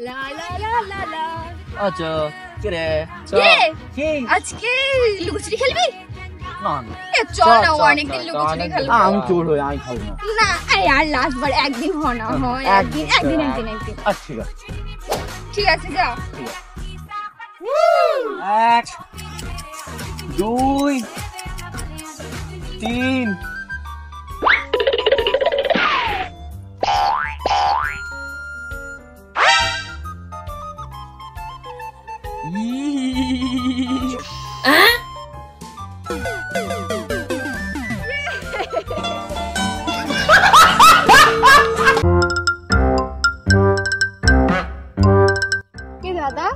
লা লা লা লা লা। আচ্ছা কে রে? কে আজকে লুকোচুরি খেলবি? না না চল না, অনেকদিন লুকোচুরি খেলবো। আমি চোর হই, আমি খাবো না। না আর লাস্ট বার একদিন হয় না, হয় একদিন। আচ্ছা ঠিক আছে, ঠিক আছে যা। 1 2 3 কে দাদা?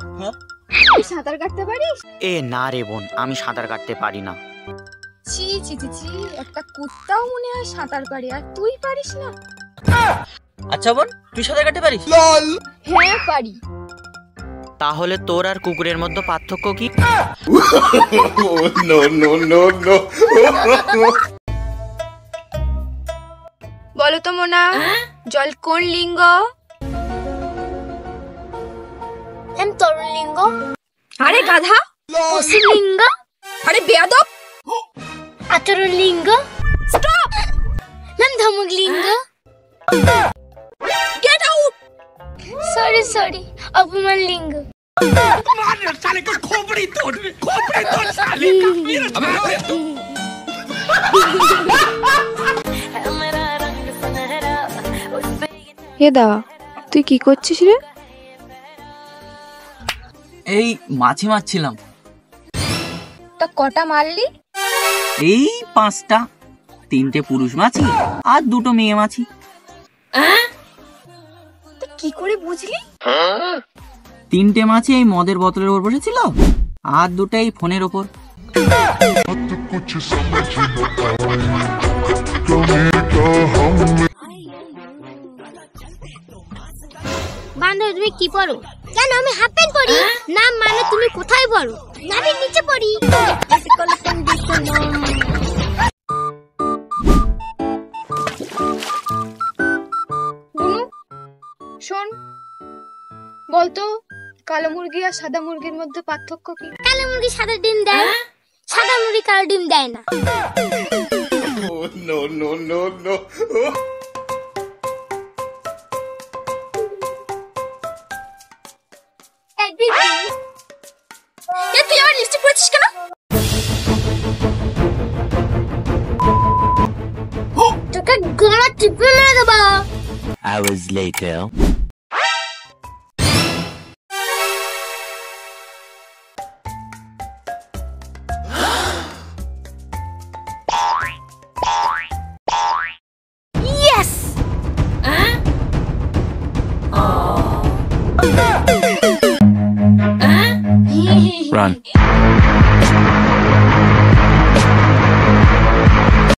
সাঁতার কাটতে পারিস? এ না রে বোন, আমি সাঁতার কাটতে পারি না। ছি ছি ছি ছি, একটা কুত্তাও মনে হয় সাঁতার পারি, আর তুই পারিস না? আচ্ছা বোন, তুই সাঁতার কাটতে পারিস? হ্যাঁ পারি। তাহলে তোর আর কুকুরের মধ্যে পার্থক্য কি? বলো তো মোনা, জল কোন লিঙ্গ? তরুণ লিঙ্গ। আরে গাধা, পশু লিঙ্গ। আরে বেয়াদব। আচরণ লিঙ্গ। স্টপ। ধমক লিঙ্গ। Get out. সরি অপমান লিঙ্গ। হে দা, তুই কি করছিস রে? এই মাছি মারছিলাম। তা কটা মারলি? এই 5টা, 3টে পুরুষ মাছি আর 2টো মেয়ে মাছি। তুই কি করে বুঝলি? 3টে মাছি এই মদের বোতলের উপর বসেছিল, আর 2টা এই ফোনের উপর। বান্ধব তুমি কি পড়ো? কেন আমি হাফ প্যান্ট পরি না? মানে তুমি কোথায় পড়ো? আমি নিচে পড়ি। শোন, বলতো কালো মুরগি আর সাদা মুরগির মধ্যে পার্থক্য কি? কালো মুরগি সাদা ডিম দেয়, সাদা মুরগি কালো ডিম দেয় না। তুই আমার লিপস্টিক পরেছিস কেন? তোকে গলা টিপে মেরে দেবো। Hours later. Yes! Run.